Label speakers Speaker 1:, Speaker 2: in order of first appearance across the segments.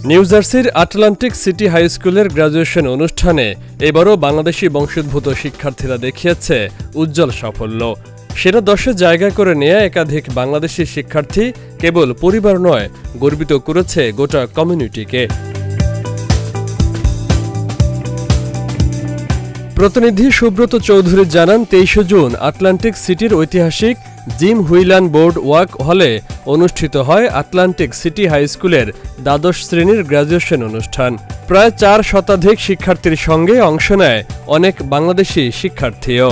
Speaker 1: New জার্সির Atlantic city high স্কুলের graduation অনুষ্ঠানে এবারও বাংলাদেশি বংশোদ্ভূত শিক্ষার্থীরা দেখিয়েছে উজ্জ্বল সাফল্য। সেরা 10-এ জায়গা করে নেয়া একাধিক বাংলাদেশি শিক্ষার্থী কেবল পরিবার নয়, গর্বিত করেছে গোটা কমিউনিটিকে। প্রতিনিধি সুব্রত চৌধুরী জানান, 23 জুন আটলান্টিক সিটির ঐতিহাসিক জিম হুইলান বোর্ড ওয়াক হলে অনুষ্ঠিত হয় আটলান্টিক সিটি হাই স্কুলের দ্বাদশ শ্রেণীর গ্র্যাজুয়েশন অনুষ্ঠান। প্রায় 4 শতাধিক শিক্ষার্থীর সঙ্গে অংশ নেয় অনেক বাংলাদেশি শিক্ষার্থীও।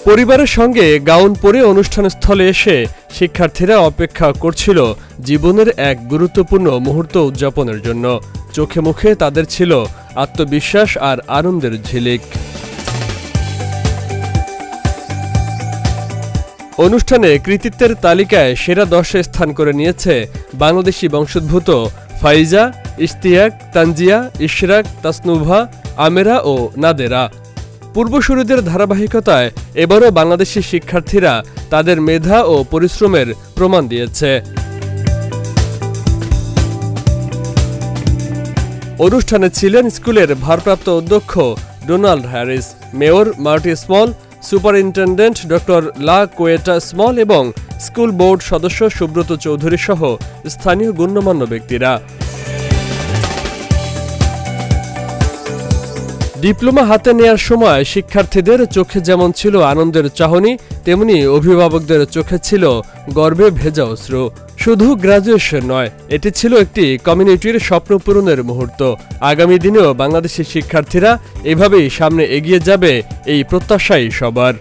Speaker 1: পরিবারের সঙ্গে গাউন পরে অনুষ্ঠানস্থলে এসে শিক্ষার্থীরা অপেক্ষা করছিল জীবনের এক গুরুত্বপূর্ণ মুহূর্ত উদযাপনের জন্য। চোখে মুখে তাদের ছিল আত্মবিশ্বাস আর আনন্দের ঝিলিক। অনুষ্ঠানে কৃতিত্বের তালিকায় সেরা 10-এ স্থান করে নিয়েছে বাংলাদেশি বংশোদ্ভূত ফাইজা, ইশতিয়াক, তানজিয়া, ইশরাক, তাসনুভা, আমেরা ও নাদেরা। পূর্বসূরিদের ধারাবাহিকতায় এবারও বাংলাদেশি শিক্ষার্থীরা তাদের মেধা ও পরিশ্রমের প্রমাণ দিয়েছে। অনুষ্ঠানে ছিলেন স্কুলের ভারপ্রাপ্ত অধ্যক্ষ Donald Harris, mayor মার্টি small, superintendent doctor লা কোয়েটা স্মল এবং স্কুল বোর্ড সদস্য সুব্রত চৌধুরী সহ স্থানীয় গণ্যমান্য ব্যক্তিরা। ডিপ্লোমা হাতে নেয়ার সময় শিক্ষার্থীদের চোখে যেমন ছিল আনন্দের চাহনি, তেমনি অভিভাবকদের চোখে ছিল গর্বে ভেজা অশ্রু। শুধু গ্র্যাজুয়েশন নয়, এটি ছিল একটি কমিউনিটির স্বপ্ন পূরণের মুহূর্ত। আগামী দিনেও বাংলাদেশি শিক্ষার্থীরা এভাবেই সামনে এগিয়ে যাবে, এই প্রত্যাশাই সবার।